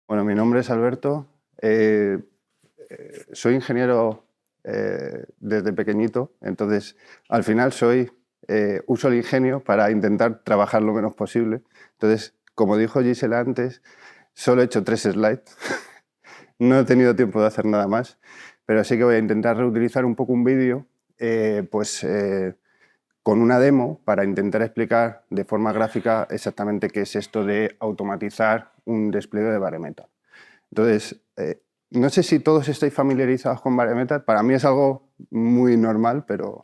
Bueno, mi nombre es Alberto. Soy ingeniero desde pequeñito, entonces al final uso el ingenio para intentar trabajar lo menos posible. Entonces, como dijo Gisela antes, solo he hecho 3 slides. No he tenido tiempo de hacer nada más, pero sí que voy a intentar reutilizar un poco un vídeo con una demo para intentar explicar de forma gráfica exactamente qué es esto de automatizar un despliegue de bare metal. Entonces, no sé si todos estáis familiarizados con bare metal. Para mí es algo muy normal, pero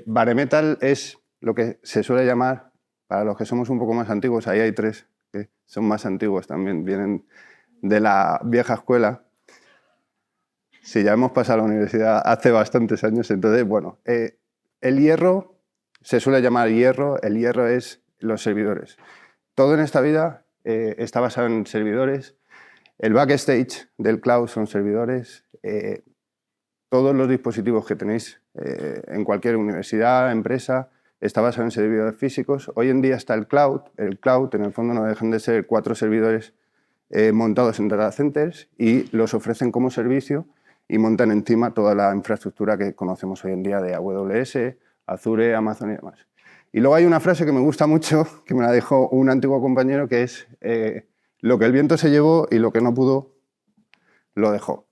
bare metal es lo que se suele llamar, para los que somos un poco más antiguos, ahí hay 3 que son más antiguos también, vienen de la vieja escuela. Sí, ya hemos pasado a la universidad hace bastantes años, entonces, bueno, el hierro se suele llamar hierro, el hierro es los servidores. Todo en esta vida está basado en servidores. El backstage del cloud son servidores. Todos los dispositivos que tenéis en cualquier universidad, empresa, está basado en servidores físicos. Hoy en día está el cloud. El cloud, en el fondo, no dejan de ser 4 servidores montados en data centers y los ofrecen como servicio y montan encima toda la infraestructura que conocemos hoy en día de AWS, Azure, Amazon y demás. Y luego hay una frase que me gusta mucho, que me la dejó un antiguo compañero, que es lo que el viento se llevó y lo que no pudo, lo dejó.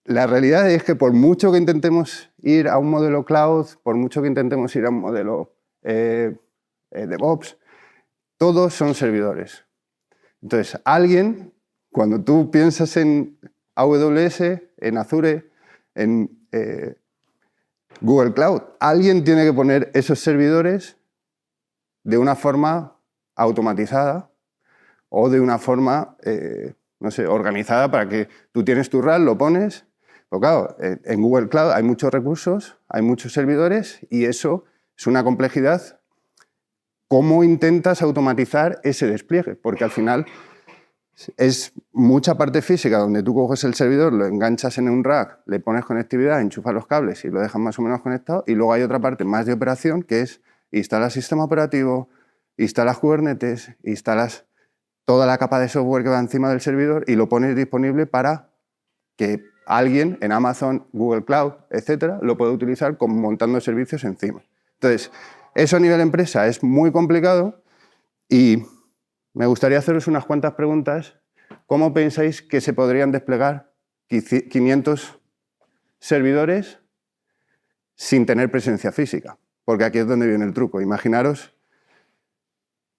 La realidad es que por mucho que intentemos ir a un modelo cloud, por mucho que intentemos ir a un modelo DevOps, todos son servidores. Entonces, cuando tú piensas en AWS, en Azure, en Google Cloud, alguien tiene que poner esos servidores de una forma automatizada o de una forma, no sé, organizada para que tú tienes tu RAL, lo pones. Pero claro, en Google Cloud hay muchos recursos, hay muchos servidores y eso es una complejidad. ¿Cómo intentas automatizar ese despliegue? Porque al final es mucha parte física donde tú coges el servidor, lo enganchas en un rack, le pones conectividad, enchufas los cables y lo dejas más o menos conectado. Y luego hay otra parte más de operación que es instalas sistema operativo, instalas Kubernetes, instalas toda la capa de software que va encima del servidor y lo pones disponible para que alguien en Amazon, Google Cloud, etcétera, lo pueda utilizar como montando servicios encima. Entonces, eso a nivel empresa es muy complicado y me gustaría haceros unas cuantas preguntas. ¿Cómo pensáis que se podrían desplegar 500 servidores sin tener presencia física? Porque aquí es donde viene el truco. Imaginaros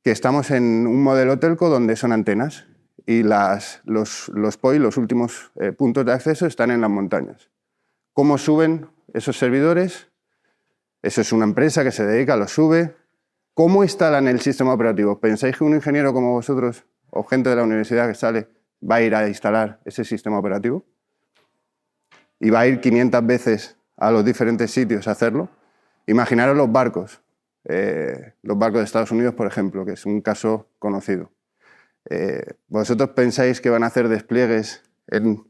que estamos en un modelo telco donde son antenas y los POI, los últimos puntos de acceso, están en las montañas. ¿Cómo suben esos servidores? Eso es una empresa que se dedica, los sube. ¿Cómo instalan el sistema operativo? ¿Pensáis que un ingeniero como vosotros o gente de la universidad que sale va a ir a instalar ese sistema operativo? ¿Y va a ir 500 veces a los diferentes sitios a hacerlo? Imaginaros los barcos de Estados Unidos, por ejemplo, que es un caso conocido. ¿Vosotros pensáis que van a hacer despliegues en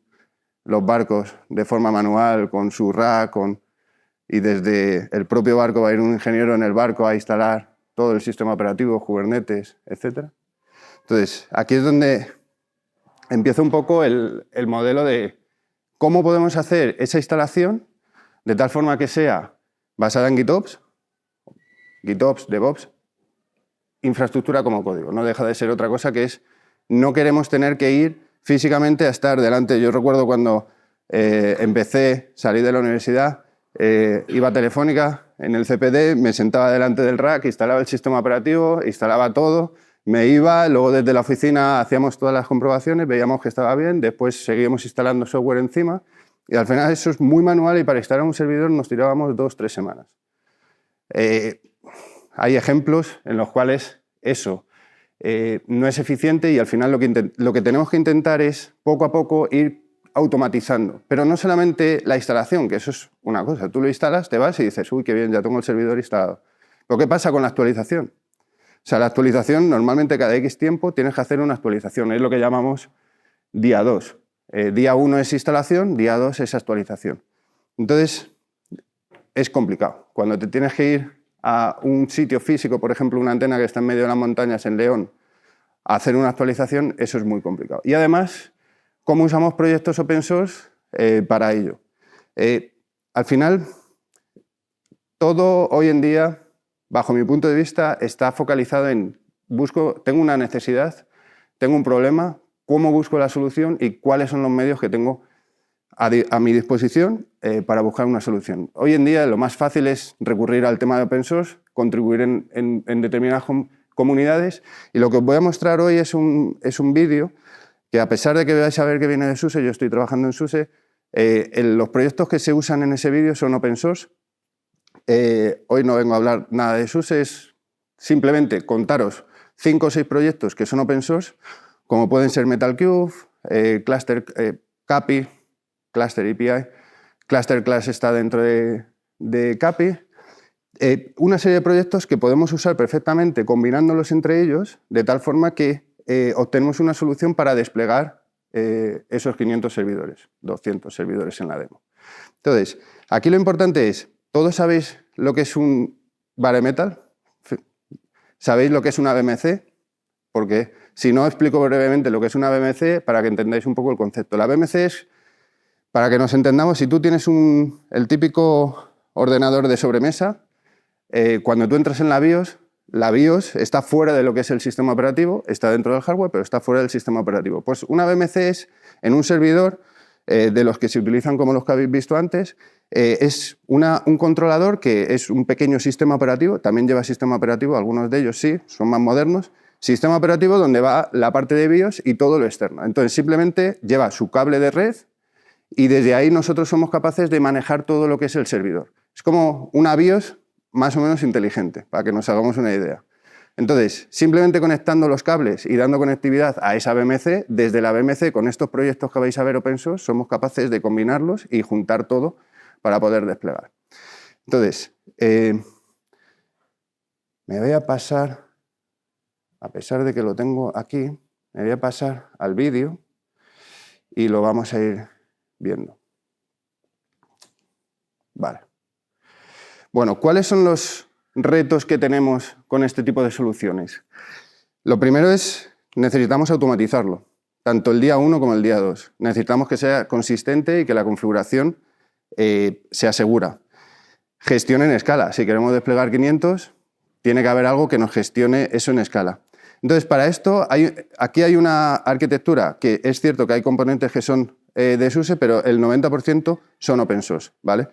los barcos de forma manual, con su rack, y desde el propio barco va a ir un ingeniero en el barco a instalar todo el sistema operativo, Kubernetes, etcétera? Entonces, aquí es donde empieza un poco el modelo de cómo podemos hacer esa instalación de tal forma que sea basada en GitOps, DevOps, infraestructura como código. No deja de ser otra cosa que es, no queremos tener que ir físicamente a estar delante. Yo recuerdo cuando salí de la universidad, iba a Telefónica en el CPD, me sentaba delante del rack, instalaba el sistema operativo, instalaba todo, me iba, luego desde la oficina hacíamos todas las comprobaciones, veíamos que estaba bien, después seguíamos instalando software encima y al final eso es muy manual y para instalar un servidor nos tirábamos 2-3 semanas. Hay ejemplos en los cuales eso no es eficiente y al final lo que tenemos que intentar es poco a poco ir automatizando. Pero no solamente la instalación, que eso es una cosa. Tú lo instalas, te vas y dices, uy, qué bien, ya tengo el servidor instalado. Pero ¿qué pasa con la actualización? O sea, la actualización, normalmente cada X tiempo tienes que hacer una actualización. Es lo que llamamos día 2. Día 1 es instalación, día 2 es actualización. Entonces, es complicado. Cuando te tienes que ir a un sitio físico, por ejemplo, una antena que está en medio de las montañas en León, hacer una actualización, eso es muy complicado. Y además, ¿cómo usamos proyectos open source para ello? Al final, todo hoy en día, bajo mi punto de vista, está focalizado en tengo una necesidad, tengo un problema, cómo busco la solución y cuáles son los medios que tengo a mi disposición para buscar una solución. Hoy en día lo más fácil es recurrir al tema de open source, contribuir en determinadas comunidades, y lo que os voy a mostrar hoy es un vídeo que, a pesar de que vais a ver que viene de SUSE, yo estoy trabajando en SUSE, los proyectos que se usan en ese vídeo son open source. Hoy no vengo a hablar nada de SUSE, es simplemente contaros 5 o 6 proyectos que son open source, como pueden ser MetalCube, Cluster CAPI, Cluster API, Cluster Class está dentro de CAPI, una serie de proyectos que podemos usar perfectamente combinándolos entre ellos, de tal forma que obtenemos una solución para desplegar esos 500 servidores, 200 servidores en la demo. Entonces, aquí lo importante es, ¿todos sabéis lo que es un bare metal? ¿Sabéis lo que es una BMC? Porque si no, explico brevemente lo que es una BMC para que entendáis un poco el concepto. La BMC es, para que nos entendamos, si tú tienes el típico ordenador de sobremesa, cuando tú entras en la BIOS está fuera de lo que es el sistema operativo, está dentro del hardware, pero está fuera del sistema operativo. Pues una BMC es, en un servidor de los que se utilizan como los que habéis visto antes, es un controlador que es un pequeño sistema operativo, también lleva sistema operativo, algunos de ellos sí, son más modernos, sistema operativo donde va la parte de BIOS y todo lo externo. Entonces simplemente lleva su cable de red y desde ahí nosotros somos capaces de manejar todo lo que es el servidor. Es como una BIOS más o menos inteligente, para que nos hagamos una idea. Entonces, simplemente conectando los cables y dando conectividad a esa BMC, desde la BMC, con estos proyectos que vais a ver open source, somos capaces de combinarlos y juntar todo para poder desplegar. Entonces, me voy a pasar, a pesar de que lo tengo aquí, me voy a pasar al vídeo y lo vamos a ir viendo. Vale. Bueno, ¿cuáles son los retos que tenemos con este tipo de soluciones? Lo primero es, necesitamos automatizarlo, tanto el día 1 como el día 2. Necesitamos que sea consistente y que la configuración sea segura. Gestión en escala. Si queremos desplegar 500, tiene que haber algo que nos gestione eso en escala. Entonces, para esto, aquí hay una arquitectura que es cierto que hay componentes que son de SUSE, pero el 90% son open source, ¿vale?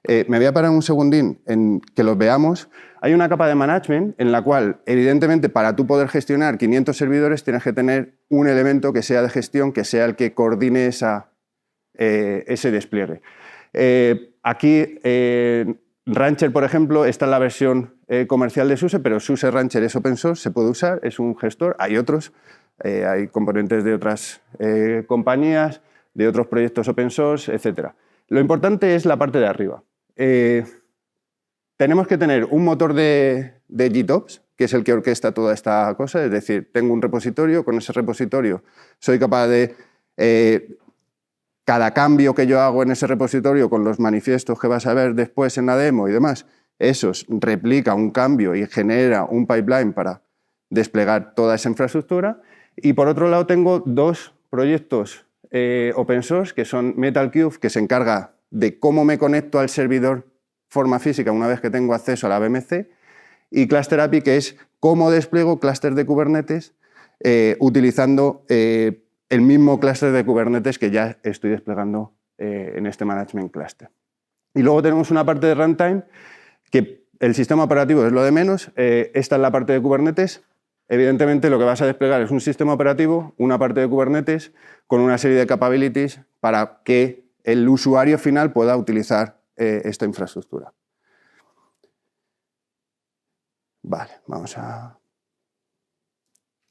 Me voy a parar un segundín en que los veamos. Hay una capa de management en la cual, evidentemente, para tú poder gestionar 500 servidores tienes que tener un elemento que sea de gestión, que sea el que coordine ese despliegue. Aquí, Rancher, por ejemplo, está en la versión comercial de SUSE, pero SUSE Rancher es open source, se puede usar, es un gestor. Hay otros, hay componentes de otras compañías, de otros proyectos open source, etc. Lo importante es la parte de arriba. Tenemos que tener un motor de GitOps, que es el que orquesta toda esta cosa, es decir, tengo un repositorio, con ese repositorio soy capaz de, cada cambio que yo hago en ese repositorio con los manifiestos que vas a ver después en la demo y demás, esos replica un cambio y genera un pipeline para desplegar toda esa infraestructura. Y por otro lado tengo 2 proyectos open source, que son MetalCube, que se encarga de cómo me conecto al servidor forma física una vez que tengo acceso a la BMC, y Cluster API, que es cómo despliego clúster de Kubernetes utilizando el mismo clúster de Kubernetes que ya estoy desplegando en este Management Cluster. Y luego tenemos una parte de runtime, que el sistema operativo es lo de menos, esta es la parte de Kubernetes. Evidentemente lo que vas a desplegar es un sistema operativo, una parte de Kubernetes, con una serie de capabilities para que el usuario final pueda utilizar esta infraestructura. Vale, vamos a...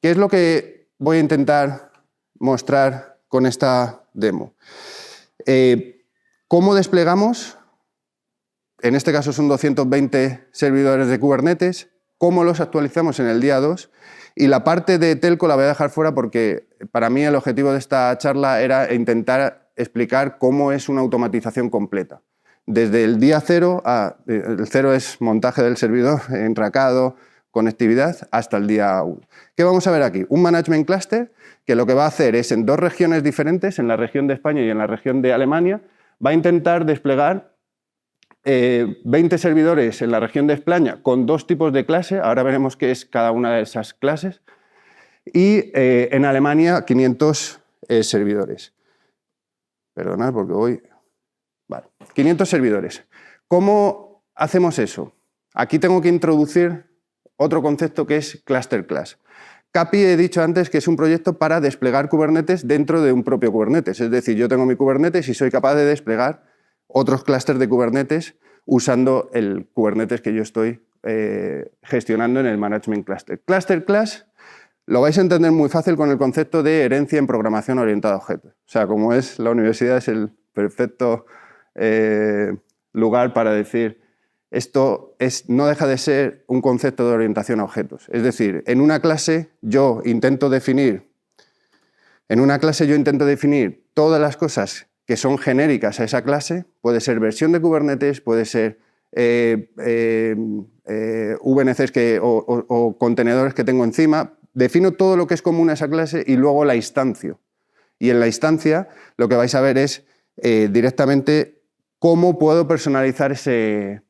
¿Qué es lo que voy a intentar mostrar con esta demo? ¿Cómo desplegamos? En este caso son 220 servidores de Kubernetes. ¿Cómo los actualizamos en el día 2? Y la parte de telco la voy a dejar fuera porque para mí el objetivo de esta charla era intentar explicar cómo es una automatización completa. Desde el día 0, el 0 es montaje del servidor, enracado, conectividad hasta el día 1. ¿Qué vamos a ver aquí? Un management cluster que lo que va a hacer es en 2 regiones diferentes, en la región de España y en la región de Alemania, va a intentar desplegar 20 servidores en la región de España con 2 tipos de clase, ahora veremos qué es cada una de esas clases, y en Alemania 500 servidores. Perdonad porque voy... Vale, 500 servidores. ¿Cómo hacemos eso? Aquí tengo que introducir otro concepto que es Cluster Class. CAPI he dicho antes que es un proyecto para desplegar Kubernetes dentro de un propio Kubernetes. Es decir, yo tengo mi Kubernetes y soy capaz de desplegar otros clústeres de Kubernetes usando el Kubernetes que yo estoy gestionando en el Management Cluster. Cluster Class lo vais a entender muy fácil con el concepto de herencia en programación orientada a objetos. O sea, como es la universidad, es el perfecto lugar para decir esto no deja de ser un concepto de orientación a objetos. Es decir, en una clase yo intento definir todas las cosas que son genéricas a esa clase. Puede ser versión de Kubernetes, puede ser VNCs o contenedores que tengo encima. Defino todo lo que es común a esa clase y luego la instancio. Y en la instancia lo que vais a ver es directamente cómo puedo personalizar ese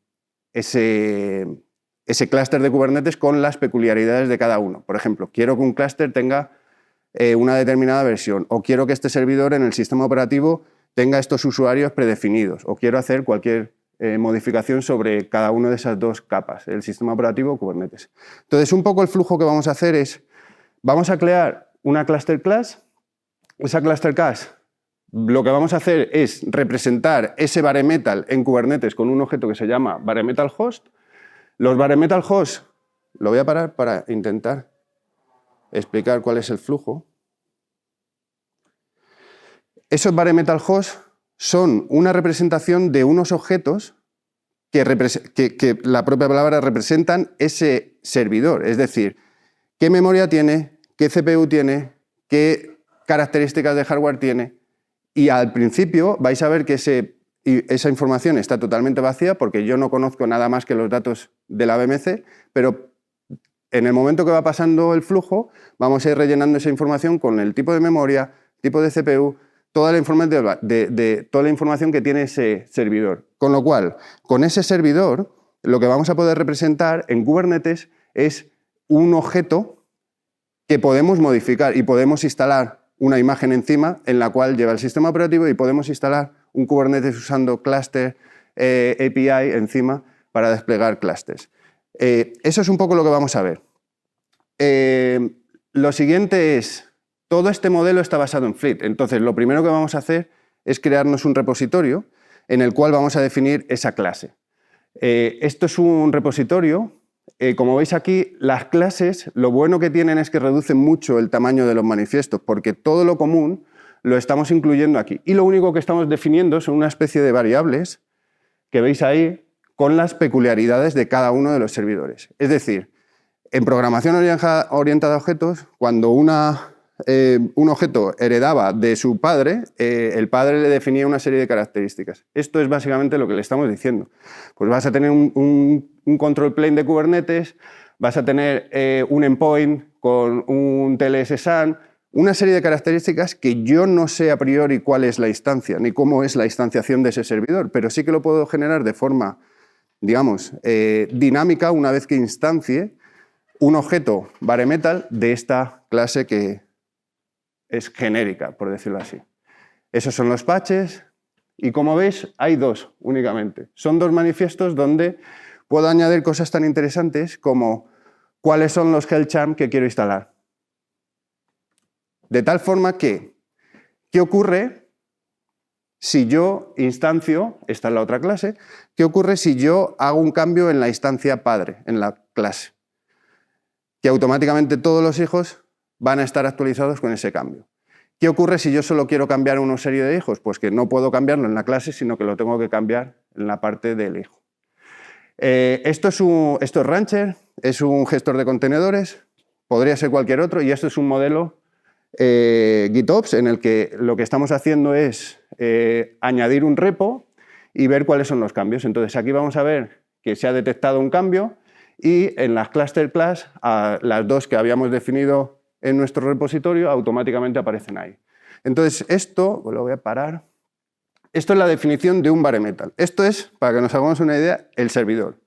clúster de Kubernetes con las peculiaridades de cada uno. Por ejemplo, quiero que un clúster tenga una determinada versión, o quiero que este servidor en el sistema operativo tenga estos usuarios predefinidos, o quiero hacer cualquier modificación sobre cada una de esas 2 capas, el sistema operativo o Kubernetes. Entonces, un poco el flujo que vamos a hacer es, vamos a crear una cluster class. Esa cluster class, lo que vamos a hacer es representar ese bare metal en Kubernetes con un objeto que se llama bare metal host. Los bare metal host, lo voy a parar para intentar explicar cuál es el flujo. Esos bare metal host son una representación de unos objetos que la propia palabra representan ese servidor. Es decir, qué memoria tiene, qué CPU tiene, qué características de hardware tiene. Y al principio vais a ver que esa información está totalmente vacía porque yo no conozco nada más que los datos de la VMC, pero en el momento que va pasando el flujo vamos a ir rellenando esa información con el tipo de memoria, tipo de CPU, toda la información que tiene ese servidor. Con lo cual, con ese servidor, lo que vamos a poder representar en Kubernetes es un objeto que podemos modificar y podemos instalar una imagen encima en la cual lleva el sistema operativo y podemos instalar un Kubernetes usando cluster API encima para desplegar clusters. Eso es un poco lo que vamos a ver. Lo siguiente es, todo este modelo está basado en Fleet. Entonces, lo primero que vamos a hacer es crearnos un repositorio en el cual vamos a definir esa clase. Esto es un repositorio. Como veis aquí, las clases, lo bueno que tienen es que reducen mucho el tamaño de los manifiestos, porque todo lo común lo estamos incluyendo aquí. Y lo único que estamos definiendo son una especie de variables que veis ahí con las peculiaridades de cada uno de los servidores. Es decir, en programación orientada a objetos, cuando un objeto heredaba de su padre, el padre le definía una serie de características. Esto es básicamente lo que le estamos diciendo. Pues vas a tener un control plane de Kubernetes, vas a tener un endpoint con un TLS-SAN, una serie de características que yo no sé a priori cuál es la instancia, ni cómo es la instanciación de ese servidor, pero sí que lo puedo generar de forma, digamos, dinámica una vez que instancie un objeto bare metal de esta clase que es genérica, por decirlo así. Esos son los patches y, como veis, hay 2 únicamente. Son 2 manifiestos donde puedo añadir cosas tan interesantes como cuáles son los health charm que quiero instalar. De tal forma que, ¿qué ocurre si yo instancio, esta es la otra clase, qué ocurre si yo hago un cambio en la instancia padre, en la clase? Que automáticamente todos los hijos van a estar actualizados con ese cambio. ¿Qué ocurre si yo solo quiero cambiar una serie de hijos? Pues que no puedo cambiarlo en la clase, sino que lo tengo que cambiar en la parte del hijo. Esto es Rancher, es un gestor de contenedores, podría ser cualquier otro, y esto es un modelo GitOps en el que lo que estamos haciendo es añadir un repo y ver cuáles son los cambios. Entonces aquí vamos a ver que se ha detectado un cambio y en las cluster class, a las dos que habíamos definido en nuestro repositorio, automáticamente aparecen ahí. Entonces, esto, lo voy a parar, esto es la definición de un bare metal. Esto es, para que nos hagamos una idea, el servidor.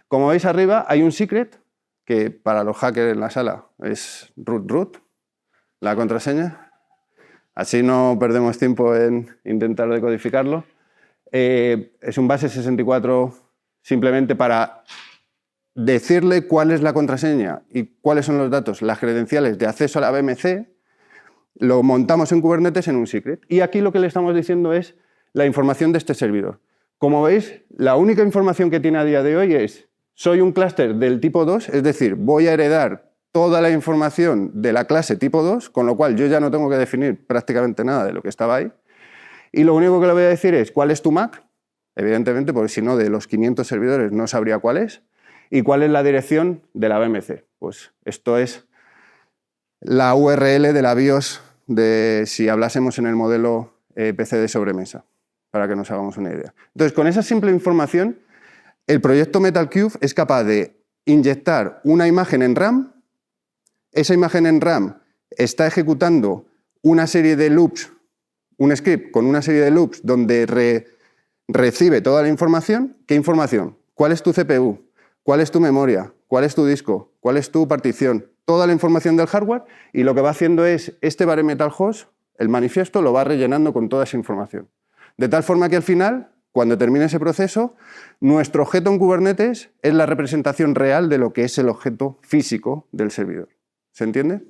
Como veis arriba, hay un secret, que para los hackers en la sala es root, la contraseña. Así no perdemos tiempo en intentar decodificarlo. Es un base 64 simplemente para decirle cuál es la contraseña y cuáles son los datos, las credenciales de acceso a la VMC, lo montamos en Kubernetes en un secret. Y aquí lo que le estamos diciendo es la información de este servidor. Como veis, la única información que tiene a día de hoy es: soy un clúster del tipo 2, es decir, voy a heredar toda la información de la clase tipo 2, con lo cual yo ya no tengo que definir prácticamente nada de lo que estaba ahí. Y lo único que le voy a decir es cuál es tu MAC, evidentemente, porque si no, de los 500 servidores no sabría cuál es, y cuál es la dirección de la VMC. Pues esto es la URL de la BIOS de si hablásemos en el modelo PC de sobremesa, para que nos hagamos una idea. Entonces, con esa simple información, el proyecto MetalCube es capaz de inyectar una imagen en RAM. Esa imagen en RAM está ejecutando una serie de loops, un script con una serie de loops donde recibe toda la información. ¿Qué información? ¿Cuál es tu CPU? ¿Cuál es tu memoria? ¿Cuál es tu disco? ¿Cuál es tu partición? Toda la información del hardware, y lo que va haciendo es este bare metal host, el manifiesto, lo va rellenando con toda esa información. De tal forma que al final, cuando termine ese proceso, nuestro objeto en Kubernetes es la representación real de lo que es el objeto físico del servidor. ¿Se entiende?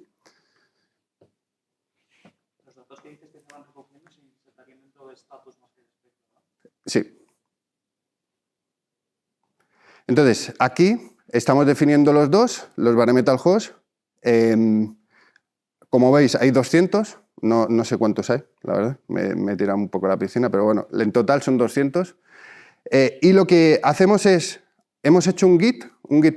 Los datos que dices que se van recogiendo se insertarían dentro de status más que de espectro, ¿no? Sí. Entonces, aquí estamos definiendo los dos, los bare metal hosts. Como veis, hay 200, no sé cuántos hay, la verdad, me he tirado un poco a la piscina, pero bueno, en total son 200. Y lo que hacemos es, hemos hecho un git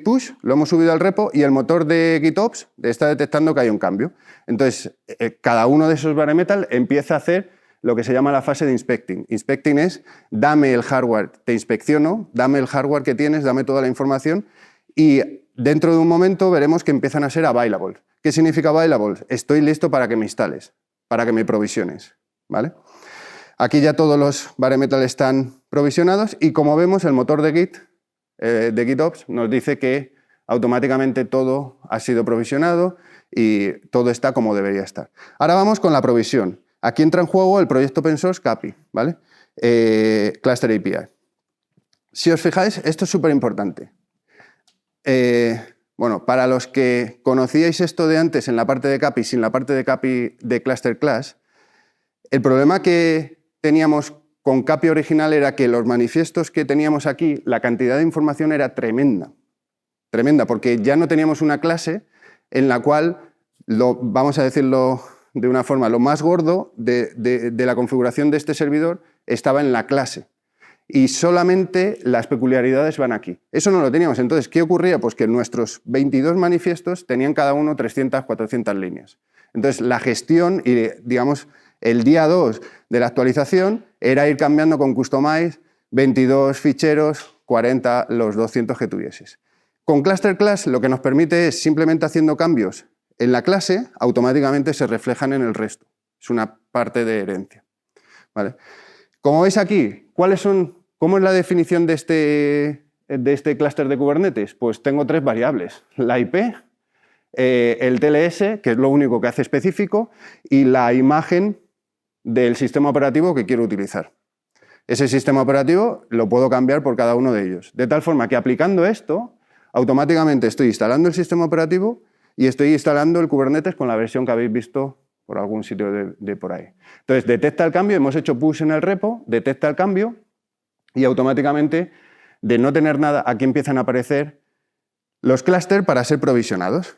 push, lo hemos subido al repo y el motor de GitOps está detectando que hay un cambio. Entonces, cada uno de esos bare metal empieza a hacer lo que se llama la fase de inspecting. Inspecting es, dame el hardware, te inspecciono, dame el hardware que tienes, dame toda la información, y dentro de un momento veremos que empiezan a ser available. ¿Qué significa available? Estoy listo para que me instales, para que me provisiones, ¿vale? Aquí ya todos los bare metal están provisionados y, como vemos, el motor de Git, de GitOps, nos dice que automáticamente todo ha sido provisionado y todo está como debería estar. Ahora vamos con la provisión. Aquí entra en juego el proyecto open source CAPI, ¿vale? Cluster API. Si os fijáis, esto es súper importante. Bueno, para los que conocíais esto de antes en la parte de CAPI, sin la parte de CAPI de Cluster Class, el problema que teníamos con CAPI original era que los manifiestos que teníamos aquí, la cantidad de información era tremenda. Tremenda, porque ya no teníamos una clase en la cual, vamos a decirlo de una forma, lo más gordo de la configuración de este servidor estaba en la clase. Y solamente las peculiaridades van aquí. Eso no lo teníamos. Entonces, ¿qué ocurría? Pues que nuestros 22 manifiestos tenían cada uno 300, 400 líneas. Entonces, la gestión y, digamos, el día 2 de la actualización era ir cambiando con Customize 22 ficheros, 40 los 200 que tuvieses. Con Cluster Class lo que nos permite es, simplemente haciendo cambios en la clase, automáticamente se reflejan en el resto. Es una parte de herencia, ¿vale? Como veis aquí, ¿cómo es la definición de este clúster de Kubernetes? Pues tengo 3 variables: la IP, el TLS, que es lo único que hace específico, y la imagen del sistema operativo que quiero utilizar. Ese sistema operativo lo puedo cambiar por cada uno de ellos. De tal forma que, aplicando esto, automáticamente estoy instalando el sistema operativo y estoy instalando el Kubernetes con la versión que habéis visto por algún sitio de por ahí. Entonces, detecta el cambio, hemos hecho push en el repo, detecta el cambio y automáticamente, de no tener nada, aquí empiezan a aparecer los clústeres para ser provisionados.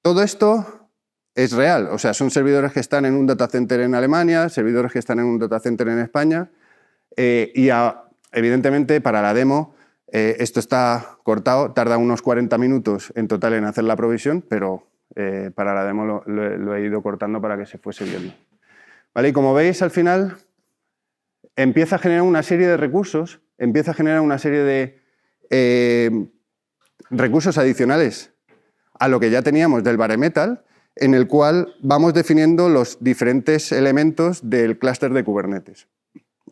Todo esto es real, o sea, son servidores que están en un data center en Alemania, servidores que están en un data center en España, evidentemente, para la demo, esto está cortado, tarda unos 40 minutos en total en hacer la provisión, pero para la demo lo he ido cortando para que se fuese viendo. ¿Vale? Y como veis, al final empieza a generar una serie de recursos, empieza a generar una serie recursos adicionales a lo que ya teníamos del bare metal, en el cual vamos definiendo los diferentes elementos del clúster de Kubernetes.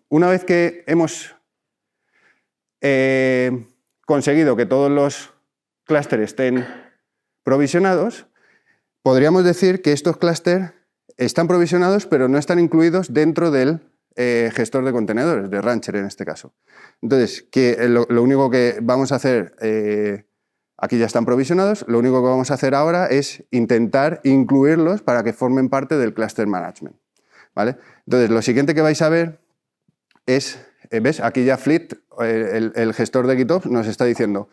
Una vez que hemos conseguido que todos los clústeres estén provisionados, podríamos decir que estos clústeres están provisionados, pero no están incluidos dentro del gestor de contenedores, de Rancher en este caso. Entonces, lo único que vamos a hacer, aquí ya están provisionados, lo único que vamos a hacer ahora es intentar incluirlos para que formen parte del cluster management, ¿vale? Entonces, lo siguiente que vais a ver es, ¿ves? Aquí ya Fleet, el gestor de GitOps, nos está diciendo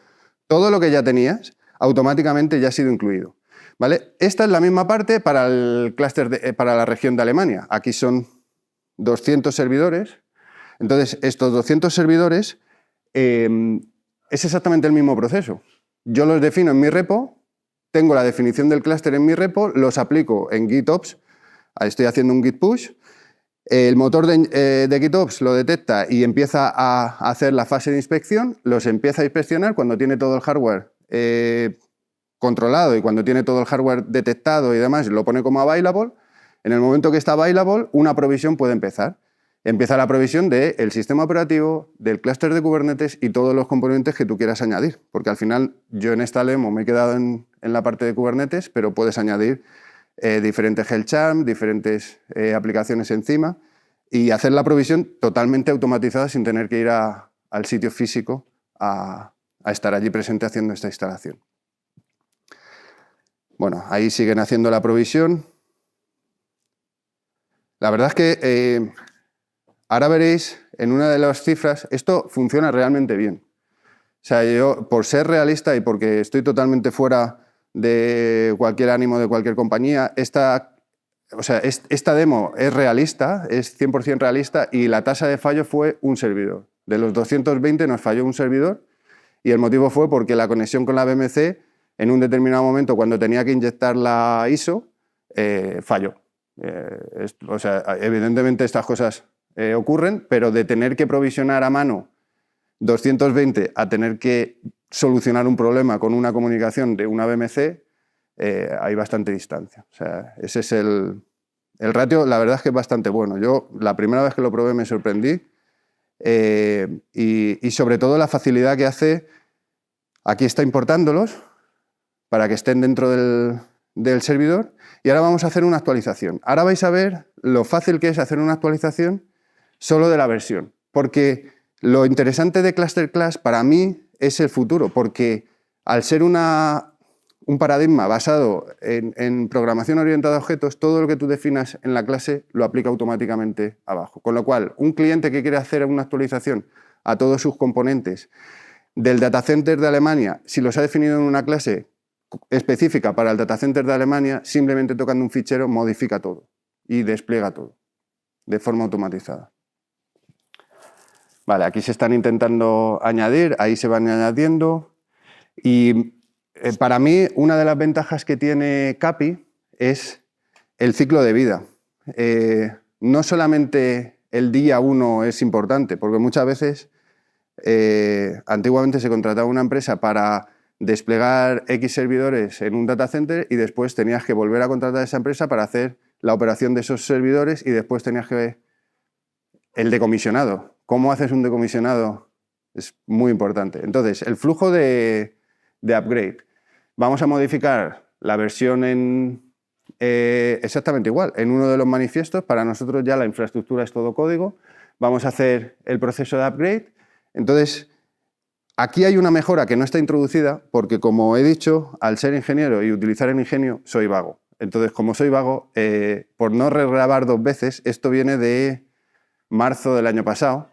todo lo que ya tenías automáticamente ya ha sido incluido, ¿vale? Esta es la misma parte para el clúster para la región de Alemania. Aquí son 200 servidores. Entonces, estos 200 servidores es exactamente el mismo proceso. Yo los defino en mi repo, tengo la definición del clúster en mi repo, los aplico en GitOps, estoy haciendo un git push, el motor de GitOps lo detecta y empieza a hacer la fase de inspección, los empieza a inspeccionar cuando tiene todo el hardware controlado y cuando tiene todo el hardware detectado y demás, lo pone como available. En el momento que está available, una provisión puede empezar. Empieza la provisión del sistema operativo, del clúster de Kubernetes y todos los componentes que tú quieras añadir. Porque al final yo en esta demo me he quedado en la parte de Kubernetes, pero puedes añadir diferentes health charms, diferentes aplicaciones encima y hacer la provisión totalmente automatizada sin tener que ir al sitio físico a estar allí presente haciendo esta instalación. Bueno, ahí siguen haciendo la provisión. La verdad es que ahora veréis en una de las cifras, esto funciona realmente bien. O sea, yo, por ser realista y porque estoy totalmente fuera de cualquier ánimo de cualquier compañía, esta demo es realista, es 100% realista y la tasa de fallo fue un servidor. De los 220 nos falló un servidor y el motivo fue porque la conexión con la VMC en un determinado momento, cuando tenía que inyectar la ISO, falló. Evidentemente estas cosas ocurren, pero de tener que provisionar a mano 220 a tener que solucionar un problema con una comunicación de una VMC, hay bastante distancia. O sea, ese es el ratio, la verdad es que es bastante bueno. Yo la primera vez que lo probé me sorprendí y sobre todo la facilidad que hace, aquí está importándolos para que estén dentro del servidor y ahora vamos a hacer una actualización. Ahora vais a ver lo fácil que es hacer una actualización solo de la versión, porque lo interesante de Cluster Class para mí es el futuro, porque al ser un paradigma basado en programación orientada a objetos, todo lo que tú definas en la clase lo aplica automáticamente abajo. Con lo cual, un cliente que quiere hacer una actualización a todos sus componentes del datacenter de Alemania, si los ha definido en una clase específica para el datacenter de Alemania, simplemente tocando un fichero modifica todo y despliega todo de forma automatizada. Vale, aquí se están intentando añadir, ahí se van añadiendo y para mí una de las ventajas que tiene CAPI es el ciclo de vida. No solamente el día 1 es importante, porque muchas veces antiguamente se contrataba una empresa para desplegar X servidores en un data center y después tenías que volver a contratar a esa empresa para hacer la operación de esos servidores y después tenías que ver el decomisionado. ¿Cómo haces un decomisionado? Es muy importante. Entonces, el flujo de upgrade. Vamos a modificar la versión exactamente igual. En uno de los manifiestos, para nosotros ya la infraestructura es todo código. Vamos a hacer el proceso de upgrade. Entonces, aquí hay una mejora que no está introducida porque, como he dicho, al ser ingeniero y utilizar el ingenio, soy vago. Entonces, como soy vago, por no regrabar 2 veces, esto viene de marzo del año pasado.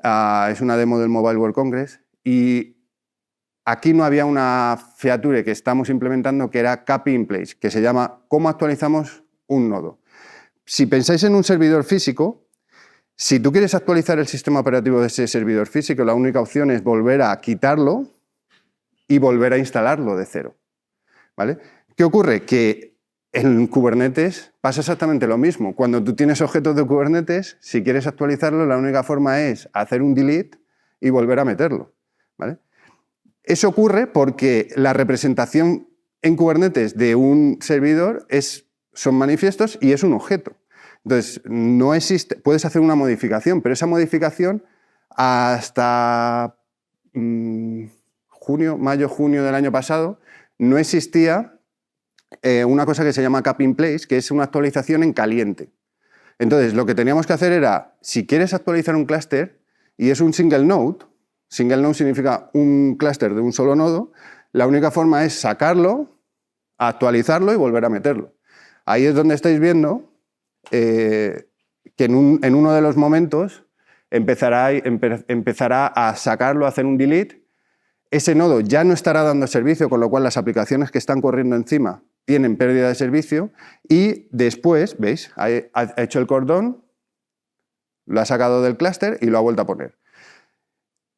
Es una demo del Mobile World Congress y aquí no había una feature que estamos implementando que era CAPI in place, que se llama ¿cómo actualizamos un nodo? Si pensáis en un servidor físico, si tú quieres actualizar el sistema operativo de ese servidor físico, la única opción es volver a quitarlo y volver a instalarlo de cero, ¿vale? ¿Qué ocurre? Que en Kubernetes pasa exactamente lo mismo. Cuando tú tienes objetos de Kubernetes, si quieres actualizarlo, la única forma es hacer un delete y volver a meterlo, ¿vale? Eso ocurre porque la representación en Kubernetes de un servidor son manifiestos y es un objeto. Entonces, no existe, puedes hacer una modificación, pero esa modificación hasta mayo, junio del año pasado, no existía una cosa que se llama cap in place, que es una actualización en caliente. Entonces, lo que teníamos que hacer era, si quieres actualizar un clúster y es un single node significa un clúster de un solo nodo, la única forma es sacarlo, actualizarlo y volver a meterlo. Ahí es donde estáis viendo que en uno de los momentos empezará a sacarlo, a hacer un delete. Ese nodo ya no estará dando servicio, con lo cual las aplicaciones que están corriendo encima tienen pérdida de servicio y después, ¿veis? Ha hecho el cordón, lo ha sacado del clúster y lo ha vuelto a poner.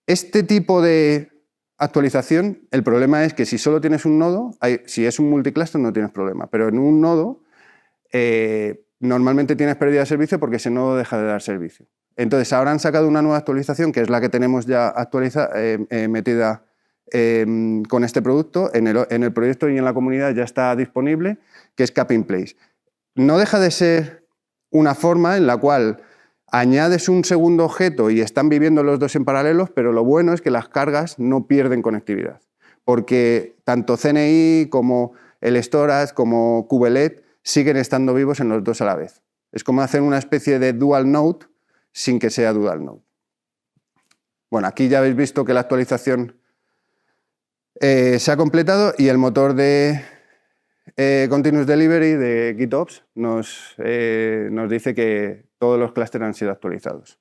Este tipo de actualización, el problema es que si solo tienes un nodo, si es un multicluster no tienes problema, pero en un nodo normalmente tienes pérdida de servicio porque ese nodo deja de dar servicio. Entonces ahora han sacado una nueva actualización, que es la que tenemos ya metida con este producto. En el proyecto y en la comunidad ya está disponible, que es cap in place. No deja de ser una forma en la cual añades un segundo objeto y están viviendo los dos en paralelo, pero lo bueno es que las cargas no pierden conectividad, porque tanto CNI como el storage como Kubelet siguen estando vivos en los dos a la vez. Es como hacer una especie de dual node sin que sea dual node. Bueno, aquí ya habéis visto que la actualización se ha completado y el motor de Continuous Delivery de GitOps nos dice que todos los clústeres han sido actualizados.